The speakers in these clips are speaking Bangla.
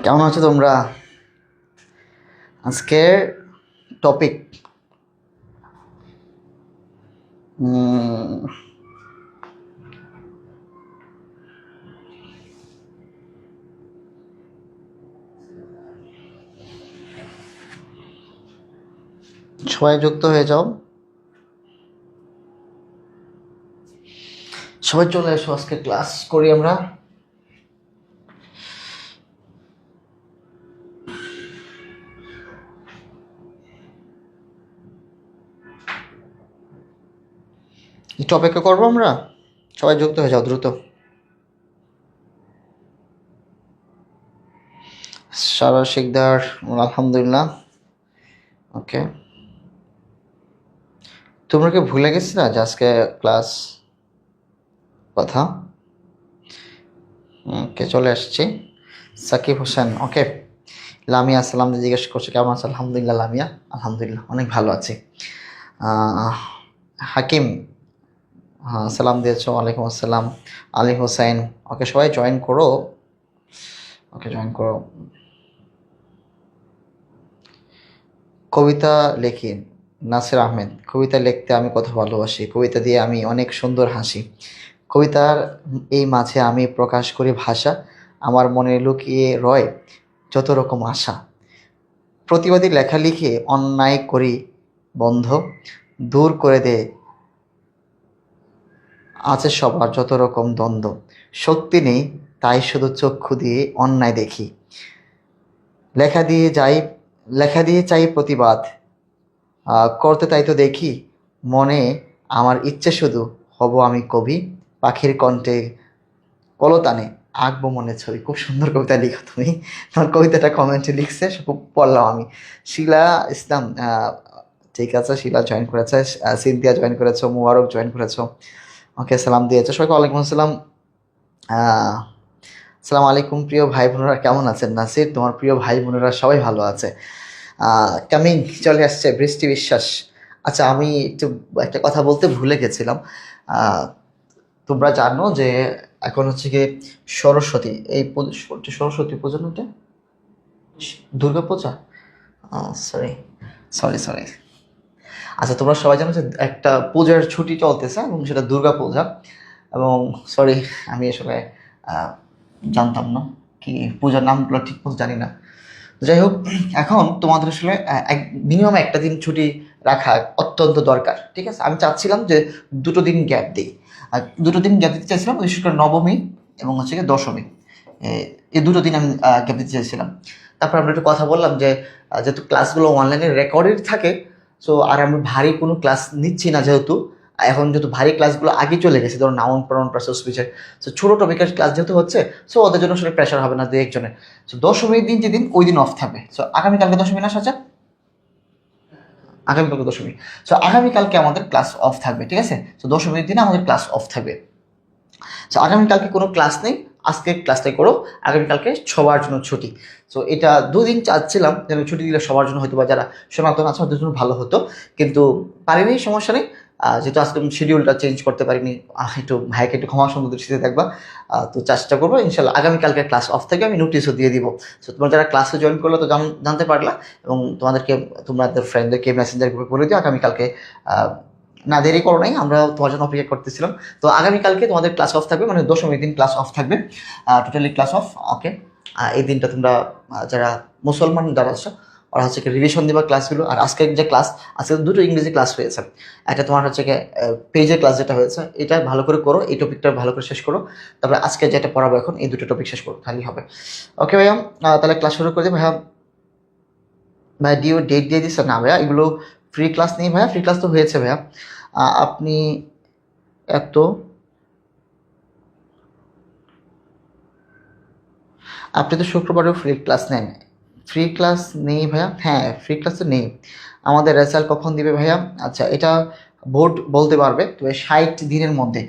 কেমন আছো তোমরা? আজকের টপিক সবাই যুক্ত হয়ে যাও, সবাই চলে এসো, আজকে ক্লাস করি আমরা। একটু অপেক্ষা করবো আমরা, সবাই যুক্ত হয়ে যাও দ্রুত। সারা শিকদার, আলহামদুলিল্লাহ। ওকে, তোমরা কি ভুলে গেছি না যে আজকে ক্লাস কথা? ওকে, চলে আসছি। সাকিব হোসেন, ওকে। লামিয়া সালাম দিয়ে জিজ্ঞেস করছে কেমন আছে। আলহামদুলিল্লাহ লামিয়া, আলহামদুলিল্লাহ অনেক ভালো আছি। হাকিম, হ্যাঁ সালাম দিয়েছো, ওয়ালাইকুম আসসালাম। আলী হোসেন, ওকে সবাই জয়েন করো, ওকে জয়েন করো। কবিতা লেখি, নাসির আহমেদ, কবিতা লিখতে আমি কত ভালোবাসি, কবিতা দিয়ে আমি অনেক সুন্দর হাসি, কবিতার এই মাঝে আমি প্রকাশ করি ভাষা, আমার মনে লুকিয়ে রয় যত রকম আশা, প্রতিবাদী লেখা লিখে অন্যায় করি বন্ধ, দূর করে দে আছে সবার যত রকম দ্বন্দ্ব, শক্তি নেই তাই শুধু চক্ষু দিয়ে অন্যায় দেখি, লেখা দিয়ে যাই, লেখা দিয়ে চাই প্রতিবাদ, করতে তাই তো দেখি মনে, আমার ইচ্ছে শুধু হব আমি কবি, পাখির কণ্ঠে কলতানে আঁকবো মনে ছবি। খুব সুন্দর কবিতা লিখো তুমি, তোমার কবিতাটা কমেন্টে লিখছে, খুব পড়লাম আমি। শিলা ইসলাম, ঠিক আছে, শিলা জয়েন করেছে, সিনথিয়া জয়েন করেছো, মুবারক জয়েন করেছো, ওকে সালাম দিয়েছো সবাইকে, ওয়ালাইকুম আসসালাম। সালাম আলাইকুম প্রিয় ভাই বোনেরা, কেমন আছেন? নাসির, তোমার প্রিয় ভাই বোনেরা সবাই ভালো আছে। কামিং চলে আসছে বৃষ্টি বিশ্বাস। আচ্ছা, আমি একটু একটা কথা বলতে ভুলে গেছিলাম। আহ, তোমরা জানো যে এখন হচ্ছে গিয়ে সরস্বতী, এই সরস্বতী পূজা না, এটা Durga Puja. Sorry sorry sorry. আচ্ছা, তোমরা সবাই জানো যে একটা পূজার ছুটি চলতেছে এবং সেটা দুর্গা পূজা। এবং সরি, আমি আসলে আহ, জানতাম না কি পূজার নামগুলো ঠিক মতো জানি না। যাই হোক, এখন তোমাদের আসলে এক মিনিমাম একটা দিন ছুটি রাখা অত্যন্ত দরকার, ঠিক আছে? আমি চাচ্ছিলাম যে দুটো দিন গ্যাপ দিই, আর দুটো দিন গ্যাপ দিতে চাইছিলাম, বিশেষ করে নবমী এবং হচ্ছে গিয়ে দশমী, এই দুটো দিন আমি গ্যাপ দিতে চাইছিলাম। তারপর আমরা একটু কথা বললাম যে যেহেতু ক্লাসগুলো অনলাইনে রেকর্ডেড থাকে, সো আর আমরা ভারী কোনো ক্লাস নিচ্ছি না, যেহেতু এখন যেহেতু ভারী ক্লাসগুলো আগে চলে গেছে, ধরো নাউন প্রনাউন প্লাস স্পিচের, সো ছোটো টপিকের ক্লাস যেহেতু হচ্ছে, সো ওদের জন্য আসলে প্রেশার হবে না দু একজনের। সো দশমীর দিন যেদিন, ওই দিন অফ থাকবে। সো আগামীকালকে দশমী না সাজা, আগামীকালকে দশমী। সো আগামীকালকে আমাদের ক্লাস অফ থাকবে, ঠিক আছে? সো দশমীর দিনে আমাদের ক্লাস অফ থাকবে। সো আগামীকালকে কোনো ক্লাস নেই, আজকে ক্লাসটাই করো, আগামীকালকে সবার জন্য ছুটি। সো এটা দুদিন চাচ্ছিলাম যেন ছুটি দিলে সবার জন্য, হয়তো বা যারা সনাতন আছে ওদের জন্য ভালো হতো, কিন্তু পারিনি, সমস্যা নেই। যেহেতু আজকে শিডিউলটা চেঞ্জ করতে পারিনি, একটু ভাইকে একটু ক্ষমা সুন্দর দৃষ্টিতে দেখবা। তো চেষ্টা করবো ইনশাল্লাহ আগামীকালকে ক্লাস অফ থেকে আমি নোটিশও দিয়ে দিব। সো তোমরা যারা ক্লাসে জয়েন করলো তো জানতে পারলা, এবং তোমাদেরকে তোমাদের ফ্রেন্ডদেরকে মেসেঞ্জার গ্রুপে বলে দিও আগামীকালকে না দেরি করো নাই, আমরা তোমার জন্য অপেক্ষা করতেছিলাম। তো আগামীকালকে তোমাদের ক্লাস অফ থাকবে, মানে দশমীর দিন ক্লাস অফ থাকবে, টোটালি ক্লাস অফ, ওকে। এই দিনটা তোমরা যারা মুসলমান যারা আছো ওরা হচ্ছে কি রিভিশন দিবা ক্লাসগুলো। আর আজকের যে ক্লাস, আজকে দুটো ইংরেজি ক্লাস হয়েছে, একটা তোমার হচ্ছে কি পেজের ক্লাস যেটা হয়েছে, এটা ভালো করে করো, এই টপিকটা ভালো করে শেষ করো, তারপরে আজকে যেটা পড়াবো এখন এই দুটো টপিক শেষ করো, তাহলেই হবে। ওকে ভাইয়া, তাহলে ক্লাস শুরু করে দিই ভাইয়া। ভাইয়া ডিও ডেট দিয়ে দিচ্ছে না ভাইয়া, এগুলো ফ্রি ক্লাস নেই ভাইয়া, ফ্রি ক্লাস তো হয়েছে ভাইয়া। আপনি এত, আপনি তো শুক্রবারেও ফ্রি ক্লাস নেন। ফ্রি ক্লাস নেই ভাইয়া, হ্যাঁ ফ্রি ক্লাস তো নেই। আমাদের রেজাল্ট কখন দিবে ভাইয়া? আচ্ছা, এটা বোর্ড বলতে পারবে, তবে 60 দিনের মধ্যে,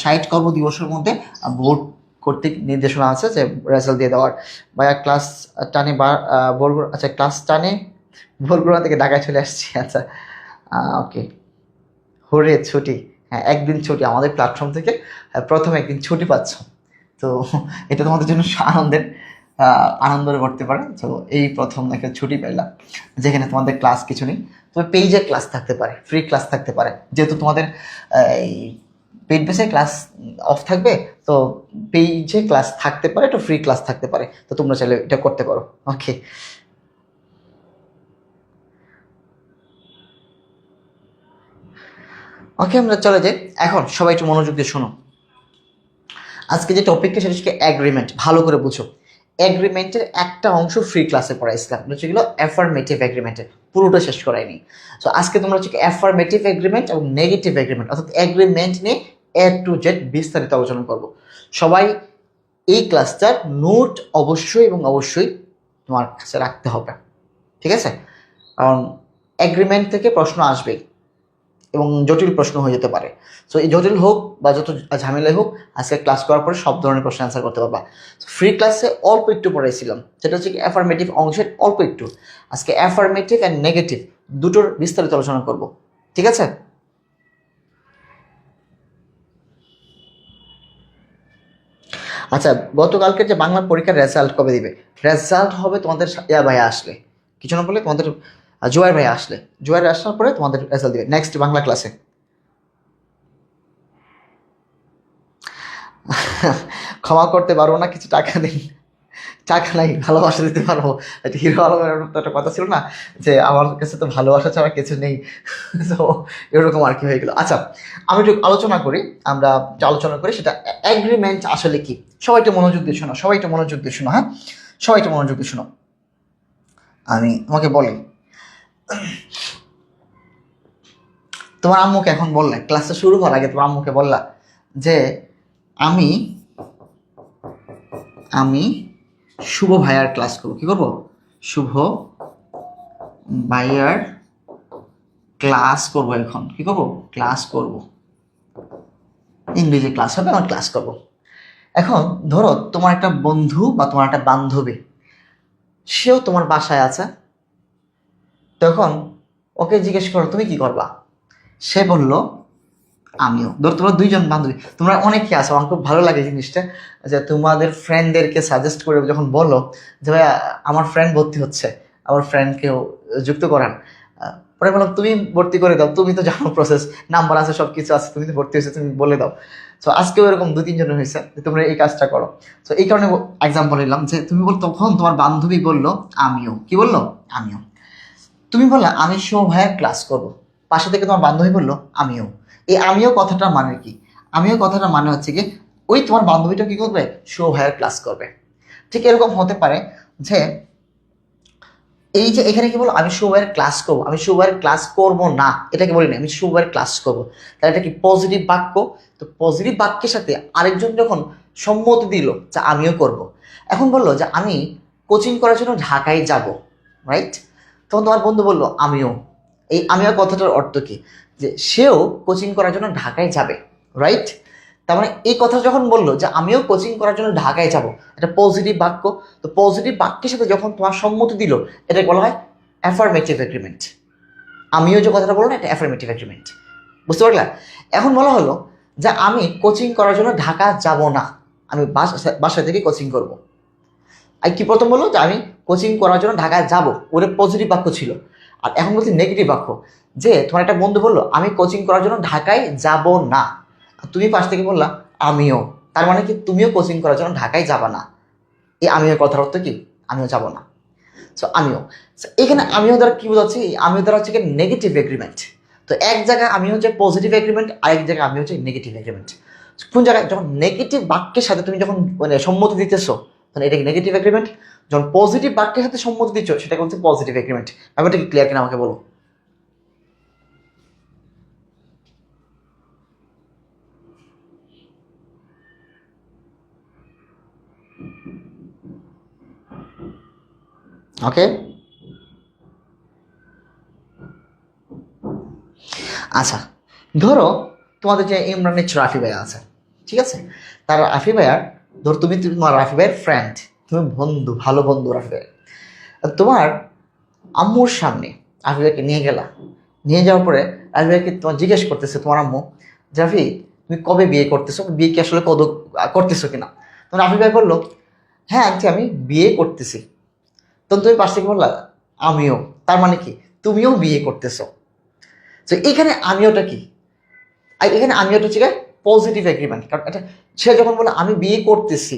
60 কর্মদিবসের মধ্যে বোর্ড কর্তৃক নির্দেশনা আছে যে রেজাল্ট দিয়ে দেওয়ার। ভাইয়া ক্লাস টানে বরগুনা, আচ্ছা ক্লাস টানে বরগুনা থেকে ঢাকায় চলে আসছি, আচ্ছা ওকে। হরে ছুটি, হ্যাঁ একদিন ছুটি আমাদের প্ল্যাটফর্ম থেকে, প্রথম একদিন ছুটি পাচ্ছ, তো এটা তোমাদের জন্য আনন্দের। আনন্দ করতে পারে। তো এই প্রথম একটা ছুটি পেলাম যেখানে তোমাদের ক্লাস কিছু নেই, তবে পেইজে ক্লাস থাকতে পারে, ফ্রি ক্লাস থাকতে পারে, যেহেতু তোমাদের এই পেইড বেসে ক্লাস অফ থাকবে, তো পেইজে ক্লাস থাকতে পারে, একটু ফ্রি ক্লাস থাকতে পারে, তো তোমরা চাইলে এটা করতে পারো। ওকে, ওকে, আমরা চলে যাই। এখন সবাই একটু মনোযোগ দিয়ে শোনো। আজকে যে টপিকটা সেটা হচ্ছে অ্যাগ্রিমেন্ট। ভালো করে বুঝো, অ্যাগ্রিমেন্টের একটা অংশ ফ্রি ক্লাসে পড়াইছিলাম, হচ্ছে গেলো অ্যাফার্মেটিভ অ্যাগ্রিমেন্টের, পুরোটা শেষ করাইনি। সো আজকে তোমরা হচ্ছে অ্যাফার্মেটিভ অ্যাগ্রিমেন্ট এবং নেগেটিভ অ্যাগ্রিমেন্ট, অর্থাৎ অ্যাগ্রিমেন্ট নিয়ে এ টু জেড বিস্তারিত আলোচনা করব। সবাই এই ক্লাসটার নোট অবশ্যই এবং অবশ্যই তোমার কাছে রাখতে হবে, ঠিক আছে? কারণ অ্যাগ্রিমেন্ট থেকে প্রশ্ন আসবেই এবং জটিল প্রশ্ন হয়ে যেতে পারে। সো এই জটিল হোক বা যত ঝামেলাই হোক, আজকে ক্লাস করার পরে সব ধরনের প্রশ্ন অ্যান্সার করতে পারবা। ফ্রি ক্লাসে অল্প একটু পড়াইছিলাম, সেটা হচ্ছে অ্যাফার্মেটিভ অংশের অল্প একটু। আজকে অ্যাফার্মেটিভ অ্যান্ড নেগেটিভ দুটোর বিস্তারিত আলোচনা করব, ঠিক আছে? আচ্ছা, গতকালকে যে বাংলা পরীক্ষার রেজাল্ট কবে দিবে? রেজাল্ট হবে তোমাদের ভাইয়া আসলে, কিছু না বলে তোমাদের জোয়ার ভাইয়া আসলে, জোয়ার আসার পরে তোমাদের রেজাল্ট দিবে নেক্সট বাংলা ক্লাসে। ক্ষমা করতে পারবো না, কিছু টাকা দিন। টাকা নাই, ভালোবাসা দিতে পারবো। একটা হিরো আলমের তো একটা কথা ছিল না, যে আমার কাছে তো ভালোবাসা ছাড়া কিছু নেই। তো এরকম আর কি হয়ে গেল। আচ্ছা, আমি একটু আলোচনা করি, আমরা যে আলোচনা করি সেটা অ্যাগ্রিমেন্ট আসলে কি। সবাই একটু মনোযোগ দিয়ে শোনো, সবাই একটু মনোযোগ দিয়ে শোনো, হ্যাঁ, সবাই একটু মনোযোগ দিয়ে শোনো। আমি তোমাকে বলি, তোমার আম্মুকে এখন বললে, ক্লাসটা শুরু হওয়ার আগে তোমার আম্মুকে বললা যে আমি আমি শুভ ভাইয়ার ক্লাস করবো। কি করবো? শুভ ভাইয়ার ক্লাস করবো। এখন কি করবো? ক্লাস করব, ইংরেজি ক্লাস হবে, আমার ক্লাস করব। এখন ধরো তোমার একটা বন্ধু বা তোমার একটা বান্ধবী, সেও তোমার বাসায় আছে, তখন ওকে জিজ্ঞেস করো তুমি কি করবা? সে বলল আমিও। ধরো তোমরা দুইজন বান্ধবী, তোমরা অনেকে আছো, আমার খুব ভালো লাগে জিনিসটা, যে তোমাদের ফ্রেন্ডদেরকে সাজেস্ট করে যখন বলো যে ভাইয়া আমার ফ্রেন্ড ভর্তি হচ্ছে, আমার ফ্রেন্ডকেও যুক্ত করান, পরে বললাম তুমি ভর্তি করে দাও, তুমি তো জানো প্রসেস, নাম্বার আছে, সব কিছু আছে, তুমি তো ভর্তি হয়েছে, তুমি বলে দাও। সো আজকেও এরকম দু তিনজনের হয়েছে যে তোমরা এই কাজটা করো। সো এই কারণে এক্সাম্পল নিলাম যে তুমি বল, তখন তোমার বান্ধবী বললো আমিও। কি বললো? আমিও। তুমি বললা আমি শুভ ভাইয়ের ক্লাস করব, পাশে থেকে তোমার বান্ধবী বললো আমিও। এই আমিও কথাটা মানে কি? আমিও কথাটা মানে হচ্ছে কি, ওই তোমার বান্ধবীটা কি করবে? শুভ ভাইয়ের ক্লাস করবে। ঠিক এরকম হতে পারে যে এই যে এখানে কি বলো, আমি শুভ ভাইয়ের ক্লাস করবো, আমি শুভ ভাইয়ের ক্লাস করবো না, এটাকে বলি না, আমি শুভ ভাইয়ের ক্লাস করবো। তাহলে এটা কি পজিটিভ বাক্য? তো পজিটিভ বাক্যের সাথে আরেকজন যখন সম্মতি দিল যে আমিও করব, এখন বললো যে আমি কোচিং করার জন্য ঢাকায় যাব, রাইট? তখন তোমার বন্ধু বললো আমিও। এই আমিও কথাটার অর্থ কি? যে সেও কোচিং করার জন্য ঢাকায় যাবে, রাইট? তার মানে এই কথা যখন বললো যে আমিও কোচিং করার জন্য ঢাকায় যাব, এটা পজিটিভ বাক্য। তো পজিটিভ বাক্যের সাথে যখন তোমার সম্মতি দিল, এটাকে বলা হয় অ্যাফার্মেটিভ এগ্রিমেন্ট। আমিও যে কথাটা বললাম, এটা অ্যাফার্মেটিভ এগ্রিমেন্ট। বুঝতে পারলা? এখন বলা হলো যে আমি কোচিং করার জন্য ঢাকা যাব না, আমি বাসা থেকে কোচিং করব। আর কি প্রথম বললো যে আমি কোচিং করার জন্য ঢাকায় যাব, ওটা পজিটিভ বাক্য ছিল। আর এখন বলছি নেগেটিভ বাক্য, যে তোমার একটা বন্ধু বললো আমি কোচিং করার জন্য ঢাকায় যাব না, তুমি পাশ থেকে বললা আমিও। তার মানে কি তুমিও কোচিং করার জন্য ঢাকায় যাবা না। এই আমিও কথার অর্থ কি? আমিও যাব না। সো আমিও, এখানে আমিও দ্বারা কি বোঝাচ্ছি? আমিও দ্বারা হচ্ছে নেগেটিভ এগ্রিমেন্ট। তো এক জায়গায় আমি হচ্ছে পজিটিভ এগ্রিমেন্ট, আরেক জায়গায় আমি হচ্ছে নেগেটিভ এগ্রিমেন্ট। কোন জায়গায়? যখন নেগেটিভ বাক্যের সাথে তুমি যখন মানে সম্মতি দিতেছো, তখন এটা নেগেটিভ এগ্রিমেন্ট। যখন পজিটিভ বাক্যের সাথে সম্মতি দিচ্ছ, সেটাকে হচ্ছে পজিটিভ এগ্রিমেন্ট। ব্যাপারটা কি ক্লিয়ার কিনা আমাকে বলো। ওকে, আচ্ছা, ধরো তোমাদের যে ইমরানের রাফি ভাইয়া আছে, ঠিক আছে? তার রাফি ভাইয়ার, ধরো তুমি তোমার রাফি ভাইয়ের ফ্রেন্ড, তুমি বন্ধু, ভালো বন্ধু রাফি ভাইয়ের। তোমার আম্মুর সামনে রাফি ভাইকে নিয়ে গেলা, নিয়ে যাওয়ার পরে রাফি ভাইকে তোমার জিজ্ঞেস করতেছে তোমার আম্মু, রাফি তুমি কবে বিয়ে করতেছো, বিয়ে কি আসলে করতেছো কিনা? তখন রাফি ভাই বললো হ্যাঁ আন্টি আমি বিয়ে করতেছি। তখন তুমি পাশ থেকে বললা আমিও, তার মানে কি তুমিও বিয়ে করতেছো। তো এখানে আমিওটা কি, আর এখানে আমিওটা হচ্ছে পজিটিভ এগ্রিমেন্ট। কারণ এটা সে যখন বলে আমি বিয়ে করতেছি,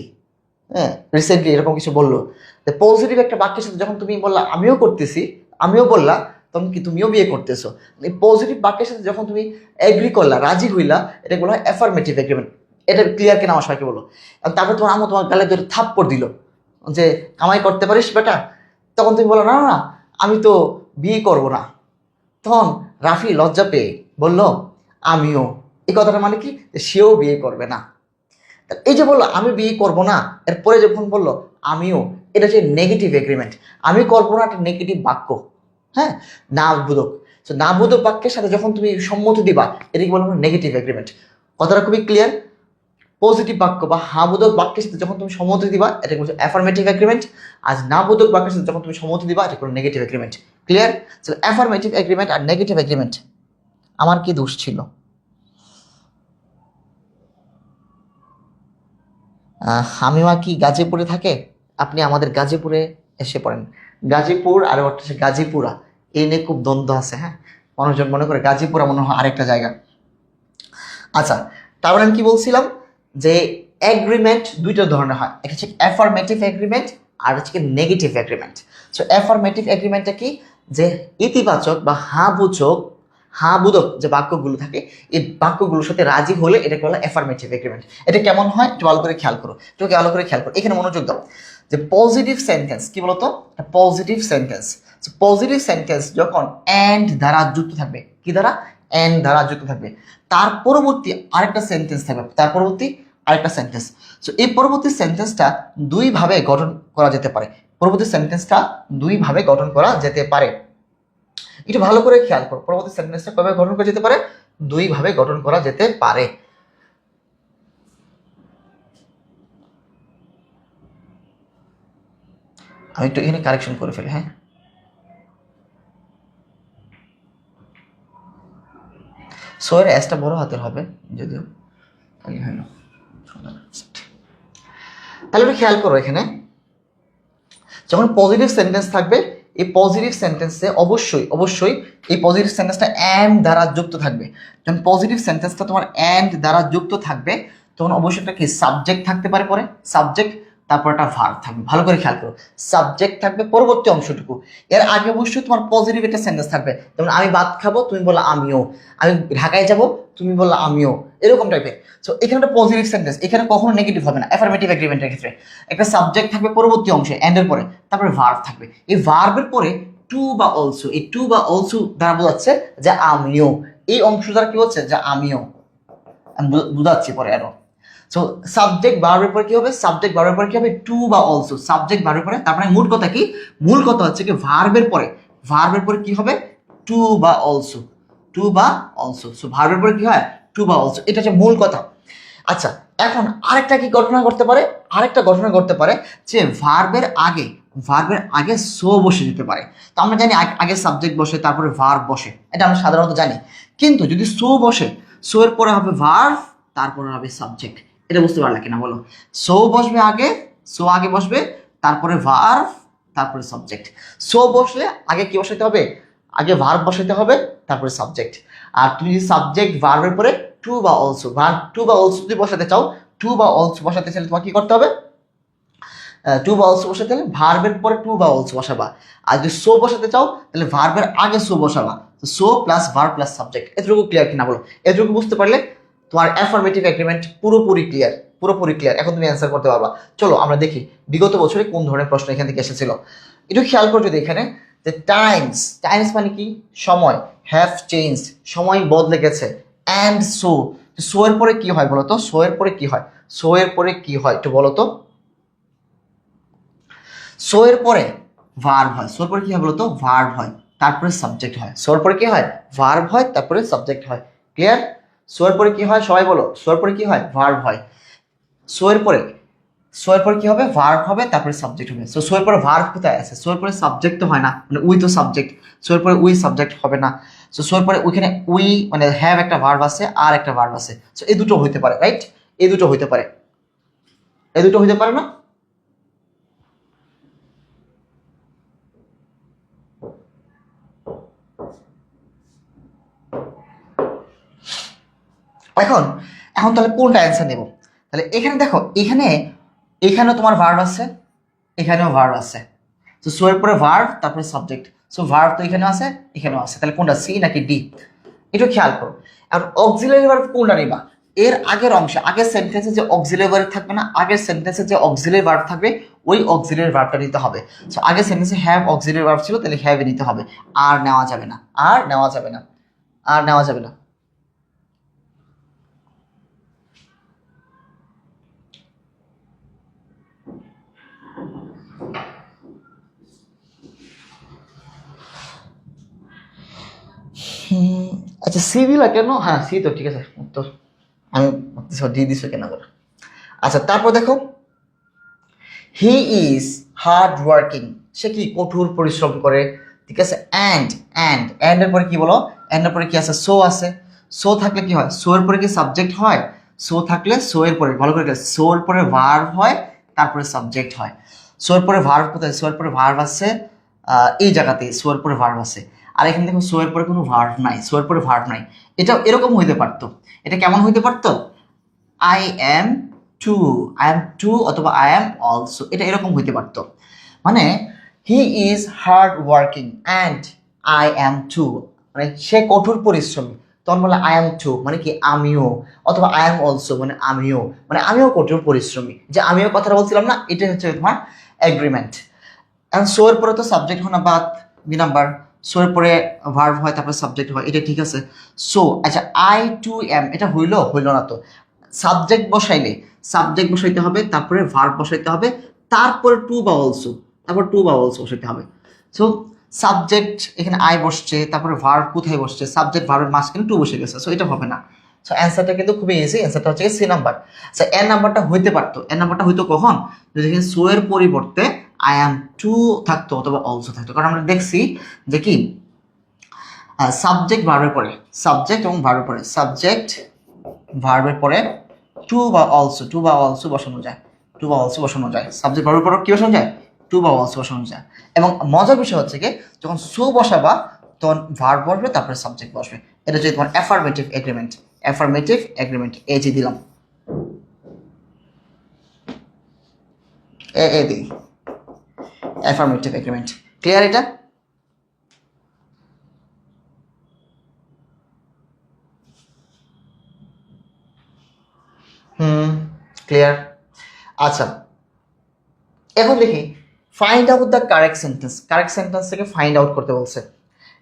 হ্যাঁ রিসেন্টলি এরকম কিছু বললো, পজিটিভ একটা বাক্যের সাথে যখন তুমি বললা আমিও করতেছি, আমিও বললা, তখন কি তুমিও বিয়ে করতেছো। এই পজিটিভ বাক্যের সাথে যখন তুমি এগ্রি করলা, রাজি হইলা, এটা বলা হয় অ্যাফার্মেটিভ এগ্রিমেন্ট। এটা ক্লিয়ার কিনা আমার সবাইকে বলো। তারপর তোমার আম্মু তোমার গালে ধরে থাপ্পড় দিল যে কামাই করতে পারিস বেটা, তখন তুমি বলো না না না আমি তো বিয়ে করব না। তখন রাফি লজ্জা পেয়ে বলল আমিও। এই কথাটা মানে কি, সেও বিয়ে করবে না। এই যে বললো আমি বিয়ে করব না, এরপরে যখন বললো আমিও, এটা হচ্ছে নেগেটিভ এগ্রিমেন্ট। আমি করবো না একটা নেগেটিভ বাক্য, হ্যাঁ না বোধক। তো না বোধক বাক্যের সাথে যখন তুমি সম্মতি দিবা, এটাকে বলা হয় নেগেটিভ এগ্রিমেন্ট। কথাটা খুবই ক্লিয়ার। পজিটিভ বাক্য বা হা বোধক বাক্যের সাথে যখন তুমি সম্মতি দিবা, এটাকে বলছো অ্যাফার্মেটিভ এগ্রিমেন্ট। আর না বোধক বাক্যের সাথে যখন তুমি সম্মতি দিবা, এটা কোনো negative agreement. Clear? Affirmative agreement আর নেগেটিভ এগ্রিমেন্ট। আমার কি দোষ ছিল? হামিমা কি গাজীপুরে থাকে? আপনি আমাদের গাজীপুরে এসে পড়েন। গাজীপুর আর একটা হচ্ছে গাজীপুরা, এই নিয়ে খুব দ্বন্দ্ব আছে। হ্যাঁ, মানুষজন মনে করে গাজীপুরা মনে হয় আরেকটা জায়গা। আচ্ছা, তারপরে আমি কি বলছিলাম যে এগ্রিমেন্ট দুইটা ধরনের হয়, একটা হচ্ছে অ্যাফার্মেটিভ এগ্রিমেন্ট আর হচ্ছে নেগেটিভ এগ্রিমেন্ট। সো অ্যাফার্মেটিভ এগ্রিমেন্টটা কি, যে ইতিবাচক বা হা বোধক যে বাক্যগুলো থাকে, এই বাক্যগুলোর সাথে রাজি হলে এটাকে বলা অ্যাফার্মেটিভ এগ্রিমেন্ট। এটা কেমন হয় একটু ভালো করে খেয়াল করো, এখানে মনোযোগ দাও। যে পজিটিভ সেন্টেন্স কি বলতো, পজিটিভ সেন্টেন্স। পজিটিভ সেন্টেন্স যখন অ্যান্ড দ্বারা যুক্ত থাকবে, কি দ্বারা? অ্যান্ড দ্বারা যুক্ত থাকবে, তার পরবর্তী আরেকটা সেন্টেন্স থাকবে, সো এই পরবর্তী সেন্টেন্সটা দুইভাবে গঠন করা যেতে পারে। একটু ভালো করে খেয়াল করো, পরবর্তী সেন্টেন্সটা কবে গঠন করা যেতে পারে? দুইভাবে গঠন করা যেতে পারে। আমি একটু এখানে কারেকশন করে ফেলি। হ্যাঁ, সোয়ের এসটা বড় হাতের হবে, যদিও হয় না। তাহলে একটু খেয়াল করো, এখানে যখন পজিটিভ সেন্টেন্স থাকবে, এই পজিটিভ সেন্টেন্সে অবশ্যই এই পজিটিভ সেন্টেন্সটা অ্যান্ড দ্বারা যুক্ত থাকবে। যখন পজিটিভ সেন্টেন্সটা তোমার অ্যান্ড দ্বারা যুক্ত থাকবে, তখন অবশ্যই একটা কি সাবজেক্ট থাকতে পারে, পরে সাবজেক্ট, তারপর একটা ভার্ব থাকবে। ভালো করে খেয়াল করো, সাবজেক্ট থাকবে পরবর্তী অংশটুকু, এর আগে অবশ্যই তোমার পজিটিভ একটা সেন্টেন্স থাকবে। যেমন আমি ভাত খাবো, তুমি বললো আমিও। আমি ঢাকায় যাব, তুমি বললো আমিও, এরকম টাইপের। সো এখানে একটা পজিটিভ সেন্টেন্স, এখানে কখনো নেগেটিভ হবে না। অ্যাফার্মেটিভ এগ্রিমেন্টের ক্ষেত্রে একটা সাবজেক্ট থাকবে পরবর্তী অংশে এন্ড এর পরে, তারপরে ভার্ব থাকবে। এই ভার্বের পরে টু বা অলসো, এই টু বা অলসো দ্বারা বোঝাচ্ছে যে আমিও। এই অংশ দ্বারা কি হচ্ছে, যে আমিও। আমি বুঝাচ্ছি পরে আরো। সো সাবজেক্ট ভার্বের পরে কি হবে, টু বা অলসো, সাবজেক্ট ভার্বের পরে। তারপরে মূল কথা কি, মূল কথা হচ্ছে কি ভার্বের পরে কি হবে, টু বা অলসো। সো ভার্বের পরে কি হয়, টু বা অলসো, এটা হচ্ছে মূল কথা। আচ্ছা, এখন আরেকটা কি ঘটনা ঘটতে পারে, যে ভার্বের আগে সো বসে যেতে পারে। তো আমরা জানি আগে সাবজেক্ট বসে, তারপরে ভার্ব বসে, এটা আমরা সাধারণত জানি। কিন্তু যদি সো বসে, সো এর পরে হবে ভার্ব, তারপরে হবে সাবজেক্ট। এটা বুঝতে পারলে কিনা বলো? সো আগে বসবে, তারপরে ভার্ব, তারপরে সাবজেক্ট। সো বসলে আগে কি বসাতে হবে, আগে ভার্ব বসাতে হবে, তারপরে সাবজেক্ট। আর তুমি যদি সাবজেক্ট ভার্বের পরে টু বা অলসো, যদি বসাতে চাও, তোমার কি করতে হবে, টু বা অলসো বসাতে হলে ভার্বের পরে টু বা অলসো বসাবা। আর যদি সো বসাতে চাও, তাহলে ভার্বের আগে সো বসাবা। So plus verb plus subject. এতটুকু ক্লিয়ার কিনা বলো? এতটুকু বুঝতে পারলে তোমার অ্যাফার্মেটিভ এগ্রিমেন্ট পুরোপুরি ক্লিয়ার। এখন তুমি অ্যান্সার করতে পারবা। চলো আমরা দেখি বিগত বছরে কোন ধরনের প্রশ্ন এখান থেকে এসেছিল। একটু খেয়াল করো যদি এখানে, যে টাইমস মানে কি, সময়। হ্যাভ চেঞ্জ, সময় বদলে গেছে। অ্যান্ড সো এর পরে কি হয় বলতো, সো এর পরে কি হয় একটু বলো তো। সো এর পরে ভার্ব হয়, সোর পরে কি হয় বলতো, ভার্ব হয়, তারপরে সাবজেক্ট হয়। সোর পরে কি হয়, ভার্ব হয়, তারপরে সাবজেক্ট হয়। ক্লিয়ার? সোর পরে কি হয় সবাই বলো, সোর পরে কি হয়, ভার্ব হয়। সো এর পরে কি হবে, ভার্ব হবে, তারপরে সাবজেক্ট হবে। সো এর পরে ভার্ব কোথায় আছে, সো এর পরে সাবজেক্ট তো হয় না, মানে উই তো সাবজেক্ট। সো এর পরে উই সাবজেক্ট হবে না। সো এর পরে ওইখানে উই মানে হ্যাভ একটা ভার্ব আছে, আর একটা ভার্ব আছে। সো এই দুটো হইতে পারে, রাইট? এই দুটো হইতে পারে না? এখন এখন তাহলে কোনটা অ্যান্সার নেব? তাহলে এখানে দেখো, এখানেও তোমার ভার্ব আছে, এখানেও ভার্ব আছে। তো সো এর পরে ভার্ব, তারপরে সাবজেক্ট। সো ভার্ব তো এখানেও আছে, এখানেও আছে, তাহলে কোনটা, সি নাকি ডি? একটু খেয়াল করো। এখন অক্সিলারি ভার্ব কোনটা নিবা? এর আগের অংশে, আগের সেন্টেন্সে যে অক্সিলারি ভার্ব থাকবে না, আগের সেন্টেন্সে যে অক্সিলারি ভার্ব থাকবে ওই অক্সিলারি ভার্বটা নিতে হবে। সো আগের সেন্টেন্সে হ্যাভ অক্সিলারি ভার্ব ছিল, তাহলে হ্যাভ নিতে হবে, আর নেওয়া যাবে না, আর নেওয়া যাবে না, আর নেওয়া যাবে না। আচ্ছা সি দিলা কেন? হ্যাঁ সি তো ঠিক আছে উত্তর, আমি ডি দিছো কেন করে। আচ্ছা তারপর দেখো, হি ইজ হার্ড ওয়ার্কিং, সে কি কঠোর পরিশ্রম করে, ঠিক আছে। অ্যান্ড এর পরে কি বলো, অ্যান্ড এর পরে কি আছে, সো আছে। সো থাকলে কি হয়, সো এর পরে কি সাবজেক্ট হয়? সো থাকলে সো এর পরে, ভালো করে সো এর পরে ভার্ব হয়, তারপরে সাবজেক্ট হয়। সো এর পরে ভার্ব কোথায়, সো এর পরে ভার্ব আছে এই জায়গাতে, সো এর পরে ভার্ব আছে। আর এখানে দেখো সো এর পরে কোনো ভার্ব নাই, সো এর পরে ভার্ব নাই। এটা এরকম হইতে পারতো, এটা কেমন হইতে পারতো, I am too, I am too অথবা আই এম অলসো, এটা এরকম হইতে পারতো। মানে he is hard working and I am too, মানে সে কঠোর পরিশ্রমী, তখন বলে আই এম টু মানে কি আমিও, অথবা আই এম অলসো মানে আমিও, মানে আমিও কঠোর পরিশ্রমী, যে আমিও কথাটা বলছিলাম না, এটা হচ্ছে তোমার এগ্রিমেন্ট। এখন সো এর পরে তো সাবজেক্ট হয় না, বাদ বি নাম্বার। সো এর পরে ভার্ব হয়, তারপরে সাবজেক্ট হয়, এটা ঠিক আছে। সো আচ্ছা আই টু এম, এটা হইলো না তো। সাবজেক্ট বসাইলে, সাবজেক্ট বসাইতে হবে, তারপরে ভার্ব বসাইতে হবে, তারপরে টু বা অলসো, তারপর টু বা অলসো বসাইতে হবে। সো সাবজেক্ট এখানে আই বসছে, তারপরে ভার্ব কোথায় বসছে, সাবজেক্ট ভার্বের মাঝখানে টু বসে গেছে, সো এটা হবে না। সো অ্যান্সারটা কিন্তু খুবই ইজি, অ্যান্সারটা হচ্ছে সি নাম্বার। আচ্ছা এর নাম্বারটা হইতে পারতো, এর নাম্বারটা হইতো কখন, যদি এখানে সো এর পরিবর্তে আই অ্যাম টু থাকতো অথবা অলসো থাকতো, কারণ আমরা দেখছি যে কি সাবজেক্ট ভার্বের পরে, সাবজেক্ট এবং ভার্বের পরে, সাবজেক্ট ভার্বের পরে টু বা অলসো বসানো যায়, টু বা অলসো বসানো যায়, সাবজেক্ট ভার্বের পরে কি বসানো যায়, টু বা অলসো বসানো যায়। এবং মজার বিষয় হচ্ছে কি, যখন সো বসাবা তখন ভার্ব বসবে, তারপরে সাবজেক্ট বসবে। এটা হচ্ছে তোমার অ্যাফার্মেটিভ এগ্রিমেন্ট, অ্যাফার্মেটিভ এগ্রিমেন্ট, এই যে দিলাম, এ দিই অ্যাফার্মেটিভ এগ্রিমেন্ট। ক্লিয়ার এটা? ক্লিয়ার। আচ্ছা এখন দেখি, find out the correct sentence, correct sentence থেকে ফাইন্ড আউট করতে বলছে।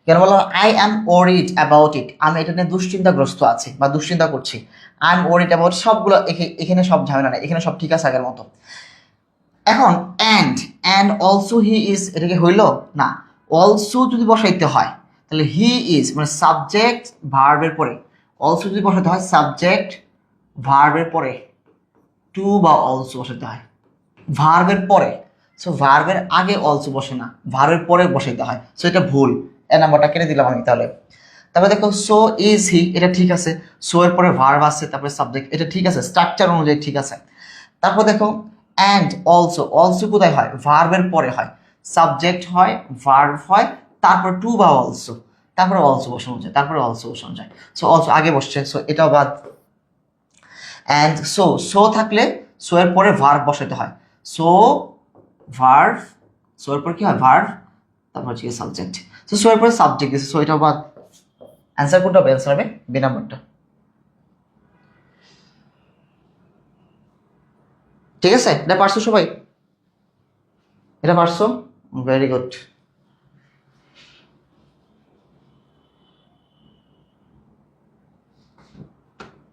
কেন বললাম I am worried about it, আমি এটা নিয়ে দুশ্চিন্তাগ্রস্ত আছি বা দুশ্চিন্তা করছি। আই এম ওরিড অ্যাবাউট, সবগুলো এখানে সব ঝামেলা নেই, এখানে সব ঠিক আছে আগের মতো। এখন অ্যান্ড অলসো হি ইজ, এটা কি হইল না, অলসো যদি বসাইতে হয় তাহলে হি ইজ মানে সাবজেক্ট ভার্বের পরে, অলসো যদি বসাইতে হয় সাবজেক্ট ভার্বের পরে টু বা অলসো বসাইতে হয়, ভার্বের পরে। সো ভার্বের আগে অলসো বসে না, ভার্বের পরে বসাইতে হয়, সো এটা ভুল, এ নাম্বারটা কেটে দিলাম আমি তাহলে। তারপরে দেখো সো ইজ হি, এটা ঠিক আছে, সো এর পরে ভার্ব আছে, তারপরে সাবজেক্ট, এটা ঠিক আছে, স্ট্রাকচার অনুযায়ী ঠিক আছে। তারপর দেখো অ্যান্ড অলসো, অলসো কোথায় হয়, ভার্বের পরে হয়, সাবজেক্ট হয়, ভার্ব হয়, তারপর টু বা অলসো, তারপরে অলসো বসানো যায়, তারপরে অলসো বসানো যায়। সো অলসো আগে বসছে, সো এটাও বাদ। অ্যান্ড সো থাকলে সো এর পরে ভার্ব বসাতে হয়, সো ভার্ব, সো এর পর কি হয় ভার্ব, তারপর হচ্ছে সাবজেক্ট। সো এর পরে সাবজেক্ট দিচ্ছে, সো এটাও বাদ। অ্যান্সার কোনটা হবে, অ্যান্সার হবে বি নাম্বারটা। ঠিক আছে, এটা পারছো সবাই, এটা পারছো, ভেরি গুড।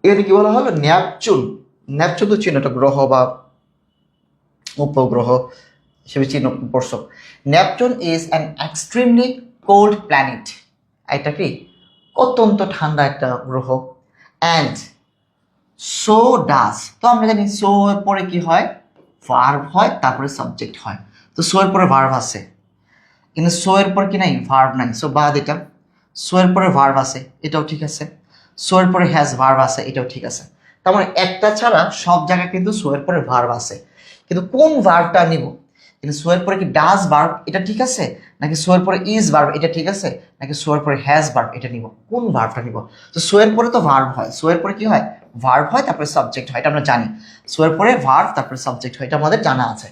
এখানে কি বলা হলো, ন্যাপচুন, ন্যাপচুন তো চিহ্ন, একটা গ্রহ বা উপগ্রহ হিসেবে চিহ্ন পড়ছো। Neptune is an extremely cold planet, এটা কি অত্যন্ত ঠান্ডা একটা গ্রহ। অ্যান্ড সো ডাজ, তো আমরা জানি সো এর পরে কি হয়, ভার্ব হয়, তারপরে সাবজেক্ট হয়। তো সো এর পরে ভার্ব আছে, কিন্তু সো এর পর কি নাই, ভার্ব নাই, সো বাদ এটা। সো এর পরে ভার্ব আছে, এটাও ঠিক আছে। সো এর পরে হ্যাজ ভার্ব আছে, এটাও ঠিক আছে। তার মানে একটা ছাড়া সব জায়গায় কিন্তু সো এর পরে ভার্ব আছে, কিন্তু কোন ভার্বটা নিব, কিন্তু সো এর পরে কি ডাজ ভার্ব, এটা ঠিক আছে, নাকি সো এর পরে ইজ ভার্ব, এটা ঠিক আছে, নাকি সো এর পরে হ্যাজ ভার্ব, এটা নিব, কোন ভার্বটা নিব? তো সো এর পরে তো ভার্ব হয়, সো এর পরে কি হয় ভার্ব হয় তারপরে সাবজেক্ট হয়, এটা আমরা জানি। সো এর পরে ভার্ব তারপরে সাবজেক্ট হয়, এটা আমাদের জানা আছে।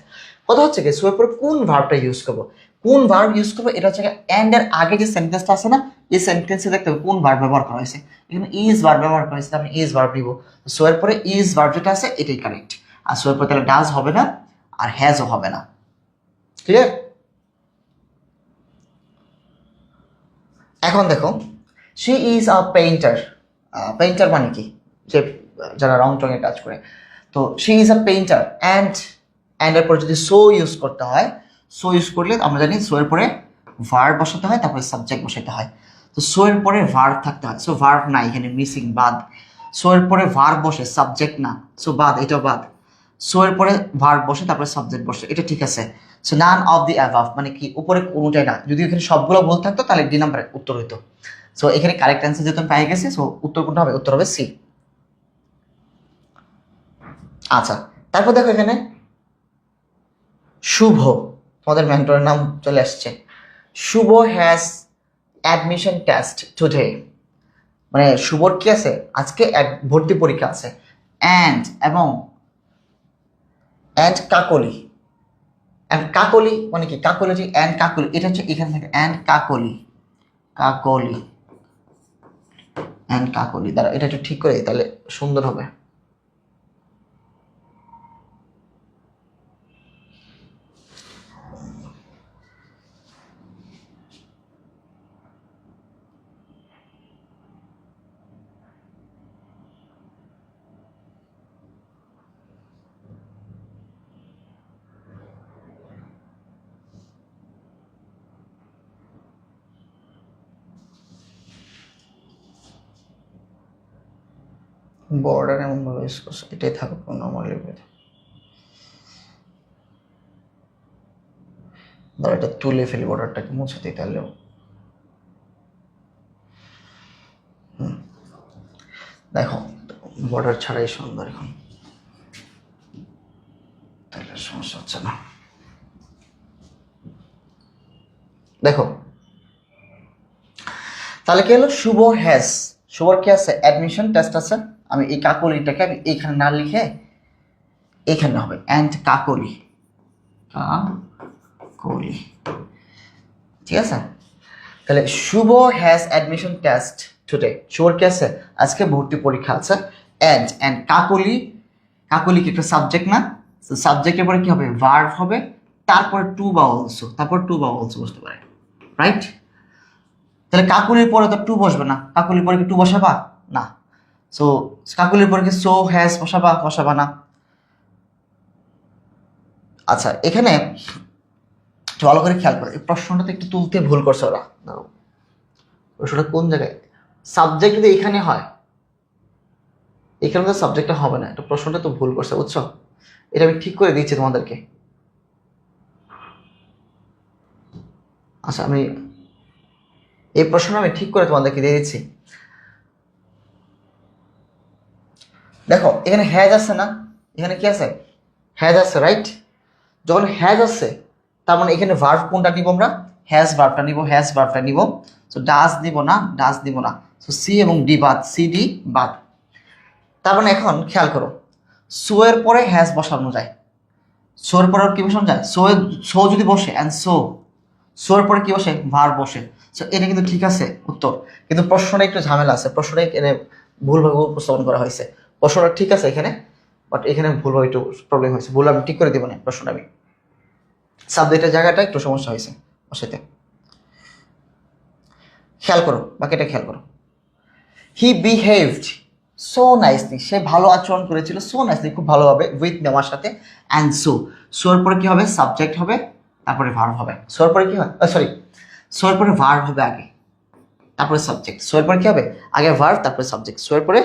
কথা হচ্ছে কি সো এর পরে কোন ভার্বটা ইউজ করবো, কোন ভার্ব ইউজ করবো, এটা হচ্ছে এন্ড এর আগে যে সেন্টেন্সটা আছে না, এই সেন্টেন্সে দেখতে হবে কোন ভার্ব ব্যবহার করা হয়েছে। এখানে ইজ ভার্ব ব্যবহার করা হয়েছে, আমি ইজ ভার্ব নিব। সো এর পরে ইজ ভার্ব যেটা আছে এটাই কারেক্ট। আর সো এর পরে তাহলে ডাজ হবে না আর হ্যাজও হবে না। ক্লিয়ার? এখন দেখো she is a painter. Painter মানে কি, যে যারা রং টঙের কাজ করে। তো she is a painter and এর পরে যদি সো ইউজ করতে হয়, সো ইউজ করলে আমরা জানি সো এর পরে ভার্ব বসাতে হয় তারপরে সাবজেক্ট বসাতে হয়। তো সো এর পরে ভার্ব থাকতে হয়, সো ভার্ব নাই এখানে, মিসিং, বাদ। সো এর পরে ভার্ব বসে, সাবজেক্ট না, সো বাদ, এটাও বাদ। সো এর পরে ভার্ব বসে তারপরে সাবজেক্ট বসে, এটা ঠিক আছে। So none of the above মানে কি উপরে কোনোটাই না। যদি এখানে সবগুলো ভুল থাকতো তাহলে ডি নাম্বার উত্তর হইতো। সো এখানে কারেক্ট অ্যান্সার যেহেতু আমি পেয়ে গেছি, সো উত্তর কোনটা হবে, উত্তর হবে সি। আচ্ছা তারপর দেখো এখানে শুভ, তোমাদের মেন্টরের নাম চলে আসছে। শুভ হ্যাজ অ্যাডমিশন টেস্ট টুডে, মানে শুভর কি আছে আজকে ভর্তি পরীক্ষা আছে। অ্যান্ড এবং অ্যান্ড কাকলি, অ্যান্ড কাকলি মানে কি, কাকলি হচ্ছে অ্যান্ড কাকলি, এটা হচ্ছে এখানে থাকে অ্যান্ড কাকলি, কাকলি অ্যান্ড কাকলি। দ্বারা এটা একটু ঠিক করে দিই তাহলে সুন্দর হবে। বর্ডার এমন ভাবে ইউজ করছে, এটাই থাকুক নর্মাল লেভেলে। ধর এটা তুলে ফেলি, বর্ডারটাকে মুছে দিই তাহলে। দেখো বর্ডার ছাড়াই সুন্দর এখন, তাহলে সমস্যা হচ্ছে না। দেখো তাহলে কি হলো, শুভ হ্যাজ, শুভর কি আছে অ্যাডমিশন টেস্ট আছে। আমি এই কাকলিটাকে আমি এইখানে না লিখে এইখানে হবে অ্যান্ড কাকলি, কাকলি, ঠিক আছে। তাহলে শুভ হ্যাজ অ্যাডমিশন টেস্ট টুডে, শুভর কি আছে আজকে ভর্তি পরীক্ষা আছে। অ্যান্ড কাকলি, কাকলি কি একটা সাবজেক্ট না, সাবজেক্টের পরে কি হবে ভার্ব হবে, তারপরে টু বা অলসো, তারপর টু বা অলসো বসতে পারে, রাইট। তাহলে কাকুলির পরে তো টু বসবে না, কাকুলির পরে কি টু বসাবা না। সো কাকুলির পরে কি সো হ্যাজ বসাবা, বসাবা না। আচ্ছা এখানে ভালো করে খেয়াল করো, এই প্রশ্নটাতে একটু তুলতে ভুল করছে ওরা। প্রশ্নটা কোন জায়গায়, সাবজেক্ট যদি এখানে হয়, এখানে তো সাবজেক্টটা হবে না, এটা প্রশ্নটা তো ভুল করছে বুঝছো। এটা আমি ঠিক করে দিচ্ছি তোমাদেরকে। আচ্ছা আমি এই প্রশ্নটা আমি ঠিক করে তোমাদেরকে দিয়ে দিচ্ছি। দেখো এখানে হ্যাজ আছে না, এখানে কি আছে হ্যাজ আছে, রাইট। যখন হ্যাজ আছে তার মানে এখানে ভার্ব কোনটা নিব আমরা, হ্যাজ ভার্বটা নিব, হ্যাজ ভার্বটা নিব। সো ডাজ দিব না, ডাজ দিব না। সো সি এবং ডি বাদ, সি ডি বাদ। তার মানে এখন খেয়াল করো, সো এর পরে হ্যাজ বসানো যায়, সো এর পরে কি বসানো যায়, সো যদি বসে অ্যান্ড সো এর পরে কি বসে ভার্ব বসে। সো এটা কিন্তু ঠিক আছে উত্তর, কিন্তু প্রশ্নটা একটু ঝামেলা আছে, প্রশ্নটা এখানে ভুলভাবে উপস্থাপন করা হয়েছে। প্রশ্নটা ঠিক আছে এখানে, বাট এখানে ভুলভাবে একটু প্রবলেম হয়েছে, ভুল আমি ঠিক করে দেবো না প্রশ্নটা। আমি সাবজেক্টের জায়গাটা একটু সমস্যা হয়েছে বসাইতে, খেয়াল করো বাকিটা খেয়াল করো। হি বিহেভড সো নাইসলি, সে ভালো আচরণ করেছিল, সো নাইসলি খুব ভালোভাবে, উইথ নেওয়ার সাথে। অ্যান্ড সোর পরে কি হবে সাবজেক্ট হবে, তারপরে ভার্ব হবে। সোর পরে কি হয়, সরি, সোর পরে ভার্ব হবে আগে, তারপরে সাবজেক্ট। সোর পরে কি হবে আগে ভার্ব তারপরে সাবজেক্ট, সোর পরে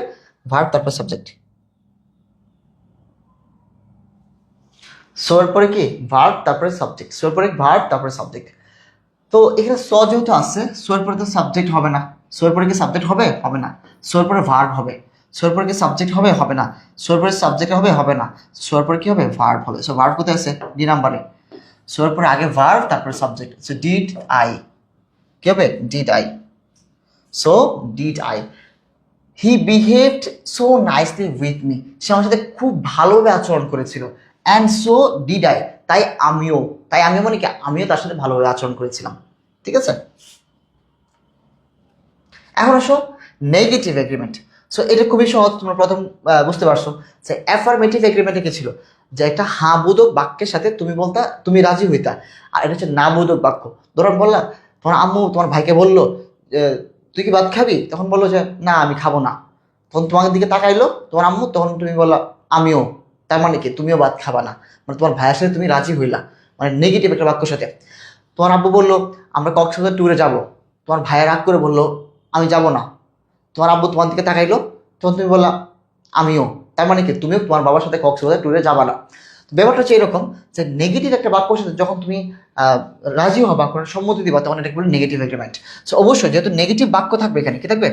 ভার্ব তারপরে সাবজেক্ট। সোর পরে কি ভার্ব তারপরে সাবজেক্ট, সোর পরে ভার্ব তারপরে সাবজেক্ট। তো এখানে স যেহেতু আছে, সোর পরে তো সাবজেক্ট হবে না, সোর পরে কি সাবজেক্ট হবে, হবে না। সোর পরে ভার্ব হবে, সোর পরে কি সাবজেক্ট হবে, হবে না। সোর পরে সাবজেক্ট হবে, হবে না। সোর পরে কি হবে ভার্ব হবে। সো ভার্ব কোথায় আছে ডি নাম্বারে, সোর পরে আগে ভার্ব তারপরে সাবজেক্ট। সো ডিড আই, কি হবে did I. So did I, he behaved so nicely with me, সে আমার সাথে খুব ভালোভাবে আচরণ করেছিল। অ্যান্ড সো ডিড আই, তাই আমিও মানে কি, আমিও তার সাথে ভালোভাবে আচরণ করেছিলাম। ঠিক আছে, এখন আসো নেগেটিভ এগ্রিমেন্ট। সো এটা খুবই সহজ, তোমরা প্রথম বুঝতে পারছো যে অ্যাফার্মেটিভ এগ্রিমেন্টে কি ছিল, যে একটা হ্যাঁ বোধক বাক্যের সাথে তুমি বলতা তুমি রাজি হইতা, আর এটা হচ্ছে না বোধক বাক্য। ধরো বললা তোমার আম্মু তোমার ভাইকে বললো তুই কি ভাত খাবি, তখন বললো যে না আমি খাবো না, তখন তোমার দিকে তাকাইলো তোমার আম্মু, তখন তুমি বললা আমিও, তার মানে কি তুমিও ভাত খাবা না, মানে তোমার ভাইয়ের সাথে তুমি রাজি হইলা, মানে নেগেটিভ একটা বাক্যের সাথে। তোমার আব্বু বললো আমরা কক্সবাজার ট্যুরে যাব, তোমার ভাইয়ের রাগ করে বললো আমি যাব না, তোমার আব্বু তোমার দিকে তাকাইলো, তখন তুমি বললা আমিও, তার মানে কি তুমিও তোমার বাবার সাথে কক্সবাজার ট্যুরে যাবা না। তো ব্যাপারটা হচ্ছে এরকম যে নেগেটিভ একটা বাক্যর সাথে যখন তুমি রাজি হবা, কোনো সম্মতি দিবা, তখন এটাকে বলে নেগেটিভ এগ্রিমেন্ট। সো অবশ্যই যেহেতু নেগেটিভ বাক্য থাকবে, এখানে কি থাকবে,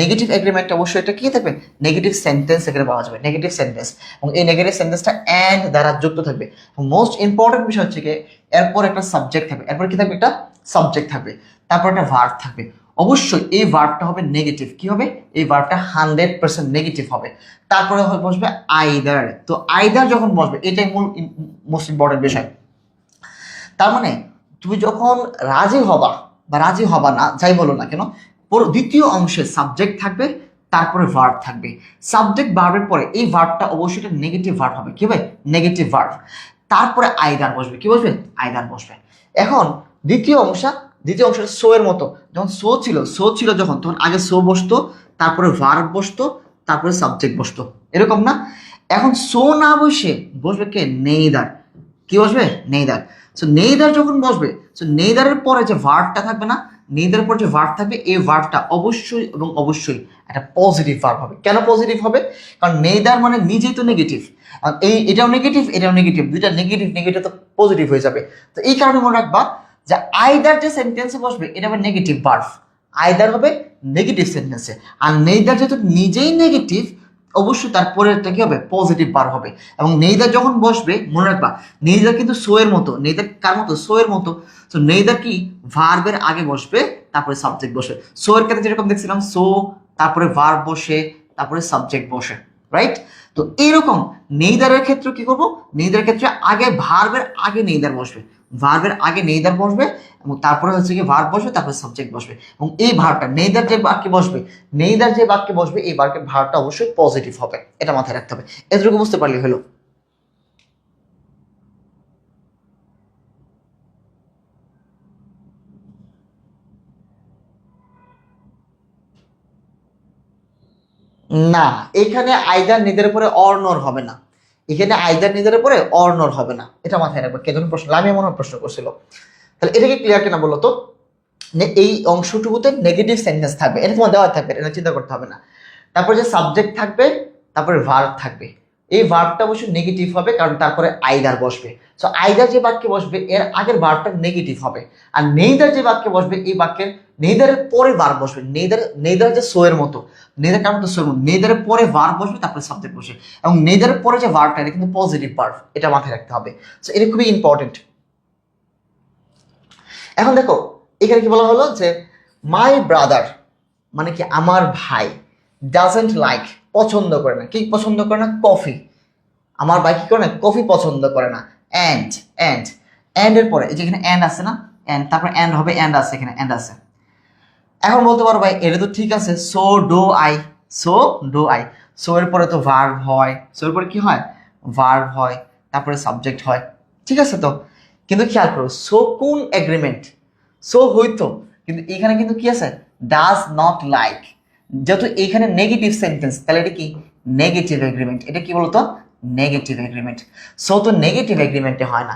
নেগেটিভ এগ্রিমেন্ট, অবশ্যই এটা কি থাকবে, নেগেটিভ সেন্টেন্স এখানে পাওয়া যাবে, নেগেটিভ সেন্টেন্স। এবং এই নেগেটিভ সেন্টেন্সটা অ্যান্ড দ্বারা যুক্ত থাকবে। মোস্ট ইম্পর্টেন্ট বিষয় হচ্ছে কি, এরপর একটা সাবজেক্ট থাকবে, এরপর কি থাকবে, একটা সাবজেক্ট থাকবে, তারপর একটা ভার্ব থাকবে। অবশ্যই এই ভার্বটা হবে নেগেটিভ, কি হবে, এই ভার্বটা 100% নেগেটিভ হবে। তারপরে বসবে আইদার। তো আইদার যখন বসবে, এটাই মূল মোস্ট ইম্পর্টেন্ট বিষয়। তার মানে তুমি যখন রাজি হবা বা রাজি হবা না, যাই বলো না কেন, দ্বিতীয় অংশে সাবজেক্ট থাকবে, তারপরে ভার্ব থাকবে। সাবজেক্ট ভার্বের পরে এই ভার্বটা অবশ্যই একটা নেগেটিভ ভার্ব হবে, কি হবে, নেগেটিভ ভার্ব। তারপরে আইদার বসবে, কি বসবে, আইদার বসবে। এখন দ্বিতীয় অংশটা সো এর মতো, যখন সো ছিল যখন, তখন আগে সো বসতো, তারপরে ভার্ব বসতো, তারপরে সাবজেক্ট বসতো, এরকম না। এখন সো না বসে বসবে কে, নেইদার। কি বসবে, নেইদার। সো নেইদার যখন বসবে, সো নেইদারের পরে যে ভার্বটা থাকবে না, নেইদারের পরে যে ভার্ব থাকবে, এই ভার্বটা অবশ্যই এবং অবশ্যই একটা পজিটিভ ভার্ব হবে। কেন পজিটিভ হবে, কারণ নেইদার মানে নিজেই তো নেগেটিভ, এটাও নেগেটিভ, দুইটা নেগেটিভ তো পজিটিভ হয়ে যাবে। তো এই কারণে মনে রাখবা যে আইদার যে সেন্টেন্সে বসবে এটা হবে নেগেটিভ ভার্ব, আইদার হবে নেগেটিভ সেন্টেন্সে। আর নেইদার যেহেতু নিজেই নেগেটিভ, অবশ্যই তারপরে একটা কি হবে, পজিটিভ ভার্ব হবে। এবং নেইদার যখন বসবে মনে রাখবা, নেইদার কিন্তু সো এর মতো, নেইদার কার মতো, সো এর মতো। তো নেইদার কি ভার্বের আগে বসবে, তারপরে সাবজেক্ট বসে। সো এর ক্ষেত্রে যেরকম দেখছিলাম, সো তারপরে ভার্ব বসে, তারপরে সাবজেক্ট বসে, রাইট। তো এইরকম নেইদারের ক্ষেত্রে কি করবো, নেইদারের ক্ষেত্রে আগে ভার্বের আগে নেইদার বসবে, ভার্বের আগে নেইদার বসবে, এবং তারপরে হচ্ছে কি ভার্ব বসবে, তারপরে সাবজেক্ট বসবে। এবং এই ভার্বটা নেইদার যে বাক্যে বসবে এই বাক্যের ভার্বটা অবশ্যই পজিটিভ হবে, এটা মাথায় রাখতে হবে। এতটুকু বুঝতে পারলে হলো। না, এখানে আইদার নিদের উপরে অর্ণর হবে না, এখানে আইদার নিদের উপরে অর্ণর হবে না, এটা মাথায় রাখবে। কে ধরুন প্রশ্ন, লামিয়া মনে হয় প্রশ্ন করছিল, তাহলে এটাকে ক্লিয়ার কিনা বলো তো। এই অংশটুকুতে নেগেটিভ সেন্টেন্স থাকবে, এটা তোমার দেওয়া থাকবে, এটা চিন্তা করতে হবে না। তারপর যে সাবজেক্ট থাকবে, তারপরে ভার্ব থাকবে, এই ভার্বটা অবশ্যই নেগেটিভ হবে, কারণ তারপরে আইদার বসবে। সো আইদার যে বাক্যে বসবে এর আগের ভার্বটা নেগেটিভ হবে। আর নেইদার যে বাক্যে বসবে এই বাক্যের নেইদারের পরে ভার্ব বসবে, নেইদার যে সো এর মতো, নেইদার কারণ তো সো এর মতো, নেইদারের পরে ভার্ব বসবে, তারপরে সাবজেক্ট বসবে। এবং নেইদারের পরে যে ভার্বটা এটা কিন্তু পজিটিভ ভার্ব, এটা মাথায় রাখতে হবে। সো এটা খুবই ইম্পর্টেন্ট। এখন দেখো এখানে কি বলা হলো যে মাই ব্রাদার মানে কি আমার ভাই, ডাজেন্ট লাইক পছন্দ করে না, কি পছন্দ করে না, কফি। আমার ভাই কি করে না, কফি পছন্দ করে না। অ্যান্ড এর পরে এই যে এখানে অ্যান্ড আছে না, অ্যান্ড তারপর অ্যান্ড হবে, অ্যান্ড আছে এখানে, অ্যান্ড আছে। এখন বলতে পারো ভাই এটা তো ঠিক আছে, সো ডো আই, সো এর পরে তো ভার্ব হয়, সো এর পরে কি হয়, ভার্ব হয়, তারপরে সাবজেক্ট হয়, ঠিক আছে। তো কিন্তু খেয়াল করো সো কোন এগ্রিমেন্ট, সো হইতো, কিন্তু এখানে কিন্তু কি আছে, ডাজ নট লাইক। যেহেতু এখানে নেগেটিভ সেন্টেন্স, তাহলে এটা কি, নেগেটিভ এগ্রিমেন্ট। এটা কি বলতো, নেগেটিভ এগ্রিমেন্ট। সো তো নেগেটিভ এগ্রিমেন্টে হয় না,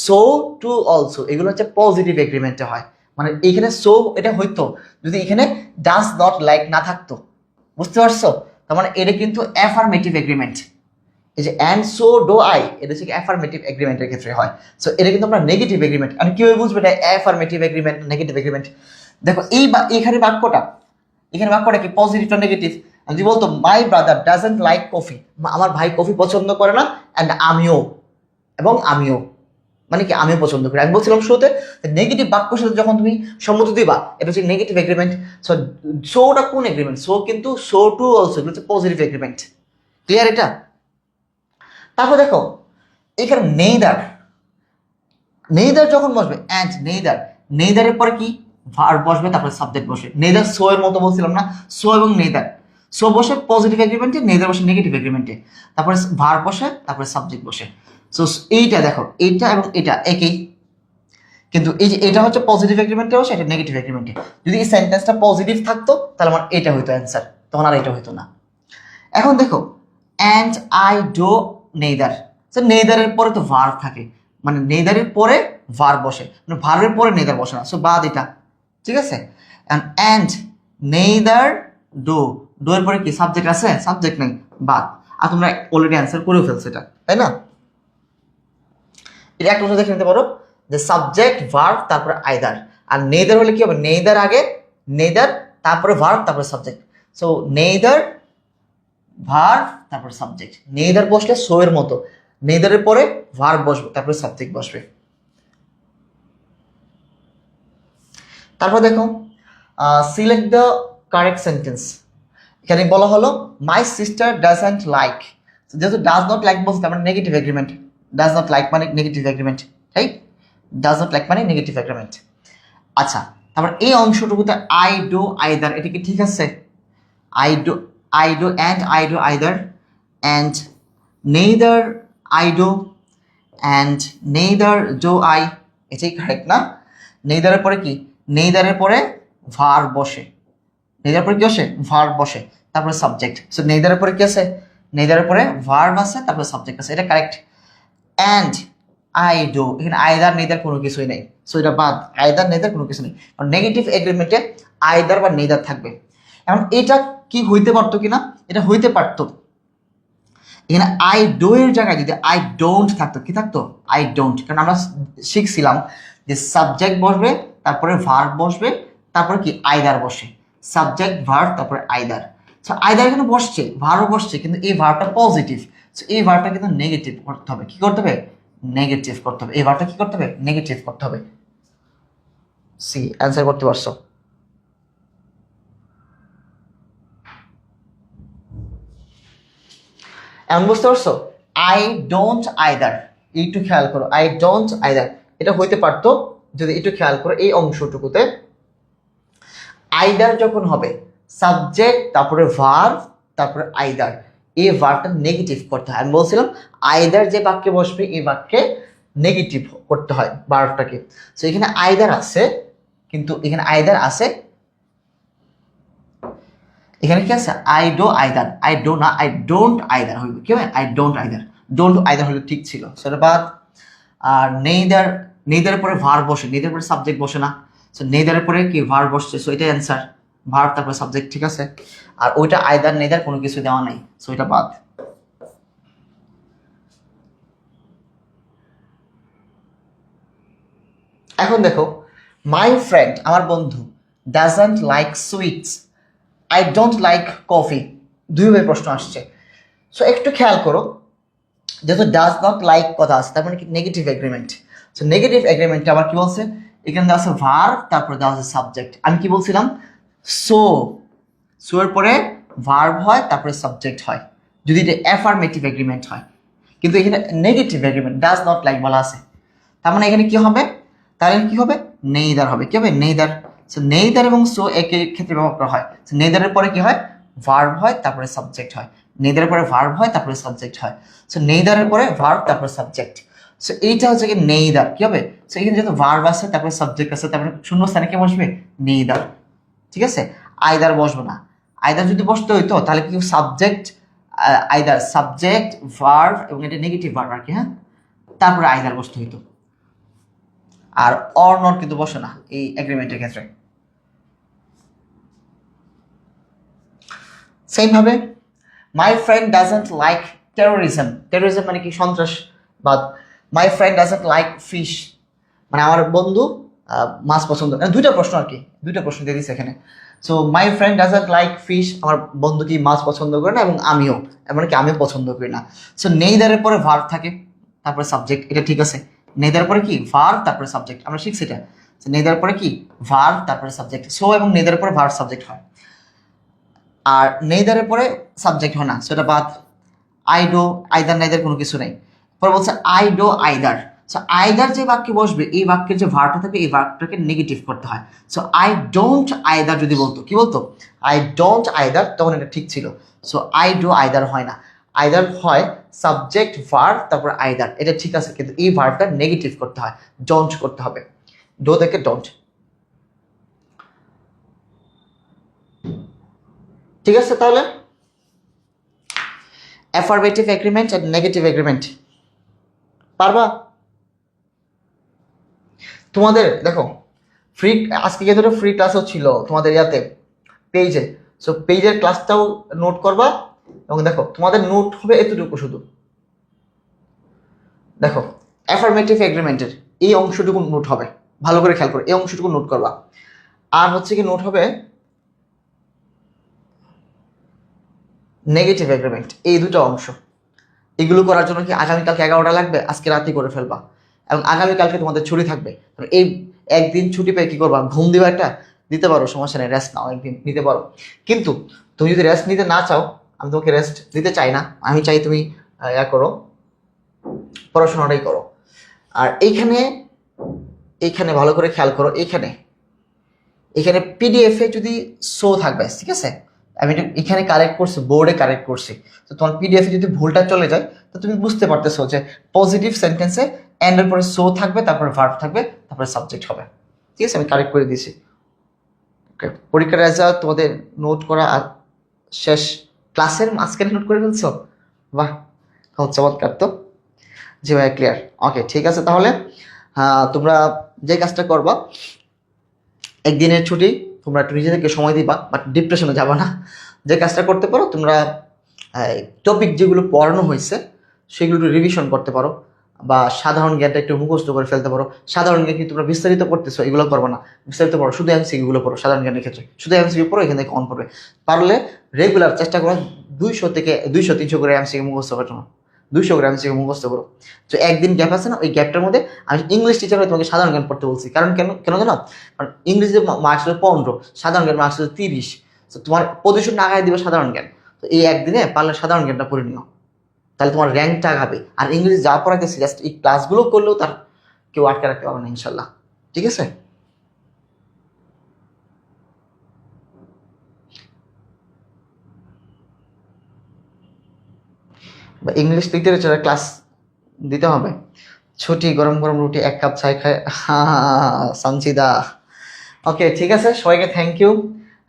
সো টু অলসো এগুলো হচ্ছে পজিটিভ এগ্রিমেন্টে হয়। মানে এখানে সো এটা হইতো যদি এখানে ডাজ নট লাইক না থাকতো, বুঝতে পারছো। তার মানে এটা কিন্তু অ্যাফার্মেটিভ এগ্রিমেন্ট। এই যে অ্যান্ড সো ডো আই, এটা হচ্ছে অ্যাফার্মেটিভ এগ্রিমেন্টের ক্ষেত্রে হয়। সো এটা কিন্তু আমরা নেগেটিভ এগ্রিমেন্ট। আর কিভাবে বুঝবো এটা অ্যাফার্মেটিভ এগ্রিমেন্ট নেগেটিভ এগ্রিমেন্ট, দেখো এখানে বাক্যটা কি পজিটিভ না নেগেটিভ। যদি বলতো my brother doesn't like coffee, আমার ভাই কফি পছন্দ করে না, অ্যান্ড আমিও, মানে কি আমিও পছন্দ করি। আমি বলছিলাম শুরুতে নেগেটিভ বাক্যের সাথে যখন তুমি সম্মতি দিবা এটা হচ্ছে নেগেটিভ এগ্রিমেন্ট। সো সোটা কোন এগ্রিমেন্ট? সো কিন্তু সো টু অলসো হচ্ছে পজিটিভ এগ্রিমেন্ট। ক্লিয়ার এটা? তারপর দেখো এখানে নেইদার, নেইদার যখন বসবে অ্যান্ড নেইদার, নেইদারের পরে কি ভার্ব বসবে, তারপরে সাবজেক্ট বসে। নেইদার সো এর মতো বলছিলাম না, সো এবং নেইদার, সো বসে পজিটিভ এগ্রিমেন্টে, নেইদার বসে নেগেটিভ এগ্রিমেন্টে, তারপরে ভার্ব বসে, তারপরে সাবজেক্ট বসে। সো এইটা দেখো এইটা এবং এটা একই, কিন্তু এই যে এটা হচ্ছে পজিটিভ এগ্রিমেন্টে বসে, এটা নেগেটিভ এগ্রিমেন্টে। যদি এই সেন্টেন্সটা পজিটিভ থাকতো তাহলে আমার এটা হইতো অ্যান্সার, তখন আর এটা হইতো না। এখন দেখো অ্যান্ড আই ডো নেইদার, নেইদারের পরে তো ভার্ব থাকে, মানে নেইদারের পরে ভার্ব বসে, মানে ভার্বের পরে নেইদার বসে না, সো বাদ এটা। ঠিক আছে? অ্যান্ড নেইদার ডো, ডো এর পরে কি সাবজেক্ট আছে? সাবজেক্ট নেই, বাদ। আর তোমরা অলরেডি অ্যান্সার করে ফেলছো এটা, তাই না? এটা একটা কথা দেখে নিতে পারো যে সাবজেক্ট ভার্ব তারপরে আইদার। আর নেইদার হলে কি হবে? নেইদার আগে, নেইদার তারপরে ভার্ব তারপরে সাবজেক্ট। সো নেইদার ভার্ব তারপর সাবজেক্ট। নেইদার বসলে সো এর মতো, নেইদারের পরে ভার্ব বসবে, তারপরে সাবজেক্ট বসবে। তারপর দেখো সিলেক্ট দ্য কারেক্ট সেন্টেন্স। এখানে বলা হলো মাই সিস্টার ডাজন্ট লাইক, যেহেতু ডাজ নট লাইক বলছে তার মানে negative agreement. Does not like মানে negative agreement, right? Does not like মানে নেগেটিভ এগ্রিমেন্ট। আচ্ছা, তারপর এই অংশটুকুতে আই ডু আইদার, এটা কি ঠিক আছে? I do, and I do either, and neither I do, and neither do I, এটাই কারেক্ট না? neither এর পরে কি? neither এর পরে ভার্ব বসে, neither এর পরে কি বসে? ভার্ব বসে, তারপরে সাবজেক্ট। সো neither এর পরে কি আছে? neither এর পরে ভার্ব আছে, তারপরে সাবজেক্ট আছে, এটা কারেক্ট। and I do, এখানে আইদার নেইদার কোনো কিছুই নেই, সো এটা বাদ। আইদার নেইদার কোনো কিছু নেই, কারণ নেগেটিভ এগ্রিমেন্টে আইদার বা নেইদার থাকবে। এখন এটা কি হইতে পারতো কিনা? এটা হইতে পারতো এখানে আই ডো এর জায়গায় যদি আই ডোন্ট থাকতো, কি থাকতো? I don't. কারণ আমরা শিখছিলাম যে সাবজেক্ট বসবে, তারপরে ভার্ব বসবে, তারপরে কি আইদার বসে, সাবজেক্ট ভার্ব তারপরে আইদার। সো আইদার এখানে বসছে, ভার্ব বসছে, কিন্তু এই ভার্বটা পজিটিভ, সো এই ভার্বটা কিন্তু নেগেটিভ করতে হবে। কি করতে হবে? নেগেটিভ করতে হবে। এই ভার্বটা কি করতে হবে? নেগেটিভ করতে হবে। সি অ্যান্সার করতে পারছো? এমন বুঝতে পারছো? আই ডোন্ট আইদার, একটু খেয়াল করো, আই ডোন্ট আইদার এটা হইতে পারতো যদি একটু খেয়াল করো এই অংশটুকুতে আইদার যখন হবে সাবজেক্ট তারপরে ভার্ব তারপরে আইদার, এই ভার্বটা নেগেটিভ করতে হয়। আমি বলছিলাম আইদার যে বাক্যে বসবে এই বাক্যে নেগেটিভ করতে হয় ভার্বটাকে। সো এখানে আইদার আছে, কিন্তু এখানে আইদার আছে, এখানে কি আছে? I do either, I do না, আই ডোন্ট আইদার হইবে। কি হবে? I don't either, don't either হলে ঠিক ছিল, সেটা বাদ। আর নেইদার, নেইদারের পরে ভার্ব বসে, নেইদারের পরে সাবজেক্ট বসে না, সো নেইদারের পরে কি ভার্ব বসছে, সো এটাই অ্যান্সার, ভার্ব তারপরে সাবজেক্ট, ঠিক আছে? আর ওইটা আইদার নেইদার কোনো কিছু দেওয়া নাই, সো এটা বাদ। এখন দেখো মাই ফ্রেন্ড আমার বন্ধু doesn't like sweets, I don't like coffee, দুইভাবে প্রশ্ন আসছে। সো একটু খেয়াল করো, যেহেতু ডাজ নট লাইক কথা আছে তার মানে কি নেগেটিভ এগ্রিমেন্ট। সো নেগেটিভ এগ্রিমেন্টে আবার কি বলছে? এখানে দেওয়া আছে ভার্ব, তারপরে দেওয়া আছে সাবজেক্ট। আমি কি বলছিলাম? সো, সো এর পরে ভার্ব হয়, তারপরে সাবজেক্ট হয় যদি এটা অ্যাফার্মেটিভ এগ্রিমেন্ট হয়, কিন্তু এখানে negative agreement does not like বলা আছে, তার মানে এখানে কি হবে? তাহলে কি হবে? নেইদার হবে। কি হবে? নেইদার। সো নেইদার এবং সো একই ক্ষেত্রে ব্যবহার করা হয়। সো নেইদারের পরে কি হয়? ভার্ব হয়, তারপরে সাবজেক্ট হয়। নেইদারের পরে ভার্ব হয়, তারপরে সাবজেক্ট হয়। সো নেইদারের পরে ভার্ব তারপরে সাবজেক্ট। সো এইটা হচ্ছে কি নেইদার। কি হবে? সো এখানে যেহেতু ভার্ব আছে, তারপরে সাবজেক্ট আছে, তারপরে শূন্যস্থানে কি বসবে? নেইদার। ঠিক আছে? আইদার বসবে না। আইদার যদি বসতে হইতো তাহলে কি সাবজেক্ট, আইদার সাবজেক্ট ভার্ব এবং এটা নেগেটিভ ভার্ব আর কি, হ্যাঁ, তারপরে আইদার বসতে হইতো। আর অর নট কিন্তু বসে না এই এগ্রিমেন্টের ক্ষেত্রে। সেম ভাবে my friend doesn't like terrorism, terrorism মানে কি? সন্ত্রাসবাদ। My friend doesn't like fish, মানে আমার বন্ধু মাছ পছন্দ, দুইটা প্রশ্ন আর কি, দুইটা প্রশ্ন দিয়ে দিচ্ছে এখানে। So my friend doesn't like fish, আমার বন্ধু কি মাছ পছন্দ করে না, এবং আমিও, মানে কি আমিও পছন্দ করি না। সো নেইদারের পরে ভার্ব থাকে, তারপরে সাবজেক্ট, এটা ঠিক আছে। নেদার পরে কি ভার্ব তারপরে সাবজেক্ট, আমরা শিখছি এটা। নেদার পরে কি ভার্ব তারপরে সাবজেক্ট, সো এবং নেদার পরে ভার্ব সাবজেক্ট হয়, আর নেদারের পরে সাবজেক্ট হয় না, সেটা বাদ। আই ডো আইদার নাইদার কোনো কিছু নেই। পরে বলছে I do either. So either যে বাক্যে বসবে এই বাক্যের যে ভার্বটা থাকবে এই ভার্বটাকে নেগেটিভ করতে হয়। সো আই ডোন্ট আইদার যদি বলতো, কি বলতো, আই ডোন্ট আইদার, তখন এটা ঠিক ছিল। সো আই ডো আইদার হয় না, আইদার হয় সাবজেক্ট ভার্ব তারপর আইদার, এটা ঠিক আছে, কিন্তু এই ভার্বটা নেগেটিভ করতে হয়, ডোন্ট করতে হবে, ডো থেকে ডোন্ট। ঠিক আছে, তাহলে অ্যাফারমেটিভ এগ্রিমেন্ট আর নেগেটিভ এগ্রিমেন্ট পারবা? তোমাদের দেখো ফ্রি, আজকে যে দুটো ফ্রি ক্লাসও ছিল তোমাদের ইয়াতে পেজে, সো পেজের ক্লাসটাও নোট করবা, এবং দেখো তোমাদের নোট হবে এতটুকু শুধু। দেখো অ্যাফারমেটিভ এগ্রিমেন্টের এই অংশটুকু নোট হবে, ভালো করে খেয়াল করো, এই অংশটুকু নোট করবা। আর হচ্ছে কি নোট হবে নেগেটিভ এগ্রিমেন্ট, এই দুটো অংশ। এগুলো করার জন্য কি আগামীকালকে 11টা লাগবে? আজকে রাতেই করে ফেলবা, এবং আগামীকালকে তোমাদের ছুটি থাকবে। এই একদিন ছুটি পেয়ে কি করবা, ঘুম দিবা একটা, দিতে পারো, সমস্যা নেই, রেস্ট নাও, একদিন নিতে পারো। কিন্তু তুমি যদি রেস্ট নিতে না চাও, আমি তোমাকে রেস্ট দিতে চাই না, আমি চাই তুমি করো, পড়াশোনাটাই করো। আর এইখানে ভালো করে খেয়াল করো, এখানে পিডিএফ এ যদি শো থাকবে, ঠিক আছে, আমি এখানে কারেক্ট করছি, বোর্ডে কারেক্ট করছি, তো তোমার পিডিএফ এ যদি ভুলটা চলে যায় তো তুমি বুঝতে পারতেছো যে পজিটিভ সেন্টেন্সে এন্ড এর পরে শো থাকবে, তারপরে ভার্ব থাকবে, তারপরে সাবজেক্ট হবে। ঠিক আছে, আমি কারেক্ট করে দিয়েছি। ওকে, পরীক্ষার রেজাল্ট তোমাদের নোট করা আর শেষ, ক্লাসের মাঝখানে নোট করে ফেলছো, বাহ চমৎকার তো। জি ভাই, ক্লিয়ার। ওকে, ঠিক আছে, তাহলে তোমরা যে কাজটা করবা, একদিনের ছুটি, তোমরা একটু নিজেদেরকে সময় দিবা, বাট ডিপ্রেশনে যাবা না। যে কাজটা করতে পারো, তোমরা টপিক যেগুলো পড়ানো হয়েছে সেগুলো একটু রিভিশন করতে পারো, বা সাধারণ জ্ঞানটা একটু মুখস্থ করে ফেলতে পারো। সাধারণ জ্ঞান কি তোমরা বিস্তারিত পড়তেছো, এগুলো করবো না, বিস্তারিত পড়ো, শুধু এমসিকিউগুলো পড়ো। সাধারণ জ্ঞানের ক্ষেত্রে শুধু এমসিকিউ পড়ো, এখান থেকে অন করবে। পারলে রেগুলার চেষ্টা করো 200 থেকে 200-300 করে এমসিকিউ মুখস্থ করার জন্য, 200 করে এমসিকিউ মুখস্থ করো। তো একদিন গ্যাপ আছে না, ওই গ্যাপটার মধ্যে আমি ইংলিশ টিচার হয়ে তোমাকে সাধারণ জ্ঞান পড়তে বলছি, কারণ কেন কেন জানো, কারণ ইংরেজিতে মার্কস হলো 15, সাধারণ জ্ঞান মার্কস হলো 30, তো তোমার পজিশন আগায় দিবে সাধারণ জ্ঞান। তো এই একদিনে পারলে সাধারণ জ্ঞানটা পড়ে নিও, তাহলে তোমার র্যাঙ্কটা আগাবে। আর ইংরেজি যা পড়াইতেছি জাস্ট এই ক্লাসগুলো করলেও তার কেউ আটকে রাখতে পারবে না ইনশাল্লাহ। ঠিক আছে, বা ইংলিশ লিটারেচারের ক্লাস দিতে হবে। ছুটি, গরম গরম রুটি, 1 কাপ চাই খায়, সঞ্চিদা। ওকে, ঠিক আছে, সবাইকে thank you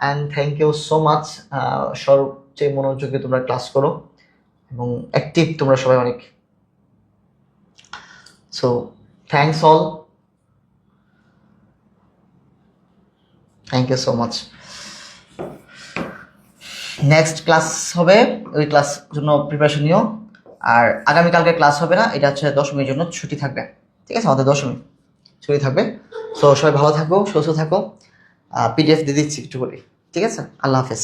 and thank you so much. সবচেয়ে মনোযোগে তোমরা ক্লাস করো এবং অ্যাক্টিভ তোমরা সবাই অনেক। So thanks all, thank you so much. Next class হবে, ওই ক্লাস জন্য প্রিপারেশন নিও। আর আগামীকালকে ক্লাস হবে না, এটা হচ্ছে দশমীর জন্য ছুটি থাকবে। ঠিক আছে, আমাদের দশমী ছুটি থাকবে। সো সবাই ভালো থাকো, সুস্থ থাকো। পিডিএফ দিয়ে দিচ্ছি একটু করে। ঠিক আছে, আল্লাহ হাফেজ।